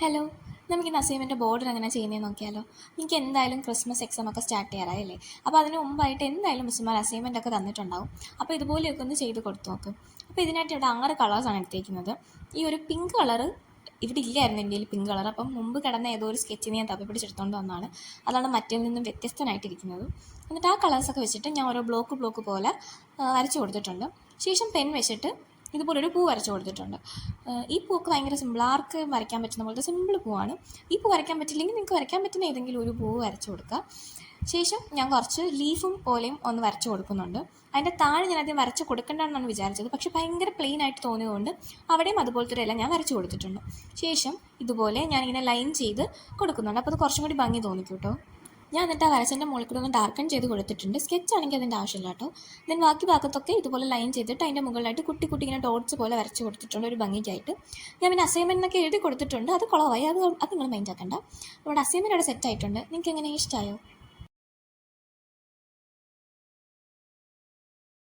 Hello, നമുക്കിന്ന് assignment border എങ്ങനെ ചെയ്യുന്നതെന്ന് നോക്കിയാലോ. എനിക്ക് എന്തായാലും ക്രിസ്മസ് എക്സാം ഒക്കെ സ്റ്റാർട്ട് ചെയ്യാറായല്ലേ. അപ്പോൾ അതിന് മുമ്പായിട്ട് എന്തായാലും മിസ്സുമാർ അസൈൻമെൻ്റ് ഒക്കെ തന്നിട്ടുണ്ടാവും. അപ്പോൾ ഇതുപോലെയൊക്കെ ഒന്ന് ചെയ്ത് കൊടുത്തു നോക്കും. അപ്പോൾ ഇതിനായിട്ട് ഇവിടെ 6 കളേഴ്സാണ് എടുത്തേക്കുന്നത്. ഈ ഒരു പിങ്ക് കളറ് ഇവിടെ ഇല്ലായിരുന്നു എൻ്റെ കയ്യിൽ പിങ്ക് കളർ. അപ്പം മുമ്പ് കിടന്ന ഏതോ ഒരു സ്കെച്ചിന് ഞാൻ തപ്പി പിടിച്ചെടുത്തുകൊണ്ട് വന്നതാണ്. അതാണ് മറ്റേ നിന്നും വ്യത്യസ്തനായിട്ടിരിക്കുന്നത്. എന്നിട്ട് ആ കളേഴ്സൊക്കെ വെച്ചിട്ട് ഞാൻ ഓരോ ബ്ലോക്ക് പോലെ വരച്ച് കൊടുത്തിട്ടുണ്ട്. ശേഷം പെൻ വെച്ചിട്ട് ഇതുപോലൊരു പൂ വരച്ച് കൊടുത്തിട്ടുണ്ട്. ഈ പൂക്ക് ഭയങ്കര സിമ്പിൾ, ആർക്ക് വരയ്ക്കാൻ പറ്റുന്ന പോലത്തെ സിമ്പിൾ പൂവാണ്. ഈ പൂ വരയ്ക്കാൻ പറ്റില്ലെങ്കിൽ നിങ്ങൾക്ക് വരയ്ക്കാൻ പറ്റുന്ന ഏതെങ്കിലും ഒരു പൂവ് വരച്ച് കൊടുക്കുക. ശേഷം ഞാൻ കുറച്ച് ലീഫും പോലെയും ഒന്ന് വരച്ച് കൊടുക്കുന്നുണ്ട്. അതിൻ്റെ താഴെ ഞാൻ ആദ്യം വരച്ച് കൊടുക്കേണ്ടതെന്നാണ് വിചാരിച്ചത്, പക്ഷേ ഭയങ്കര പ്ലെയിൻ ആയിട്ട് തോന്നിയതുകൊണ്ട് അവിടെയും അതുപോലത്തെ ഒരു ഇല ഞാൻ വരച്ച് കൊടുത്തിട്ടുണ്ട്. ശേഷം ഇതുപോലെ ഞാനിങ്ങനെ ലൈൻ ചെയ്ത് കൊടുക്കുന്നുണ്ട്. അപ്പോൾ അത് കുറച്ചും കൂടി ഭംഗി തോന്നിക്കും കേട്ടോ. ഞാൻ എന്നിട്ട് ആ വരച്ചതിൻ്റെ മുകളിൽ കൂടെ ഒന്ന് ഡാർക്കൺ ചെയ്ത് കൊടുത്തിട്ടുണ്ട്. സ്കെച്ച് ആണെങ്കിൽ അതിൻ്റെ ആവശ്യമില്ല കേട്ടോ. ദെൻ ബാക്കി ഭാഗത്തൊക്കെ ഇതുപോലെ ലൈൻ ചെയ്തിട്ട് അതിൻ്റെ മുകളിലായിട്ട് കുട്ടി ഇങ്ങനെ ഡോട്ട്സ് പോലെ വരച്ച് കൊടുത്തിട്ടുണ്ട് ഒരു ഭംഗിക്കായിട്ട്. ഞാൻ പിന്നെ അസൈൻമെൻറ്റിനൊക്കെ എഴുതി കൊടുത്തിട്ടുണ്ട്, അത് കുളമായി, അത് നിങ്ങൾ മൈൻഡ് ആക്കണ്ട. നമ്മുടെ അസൈൻമെൻറ്റ് അവിടെ സെറ്റ് ആയിട്ടുണ്ട്. നിങ്ങൾക്ക് എങ്ങനെ ഇഷ്ടമായോ?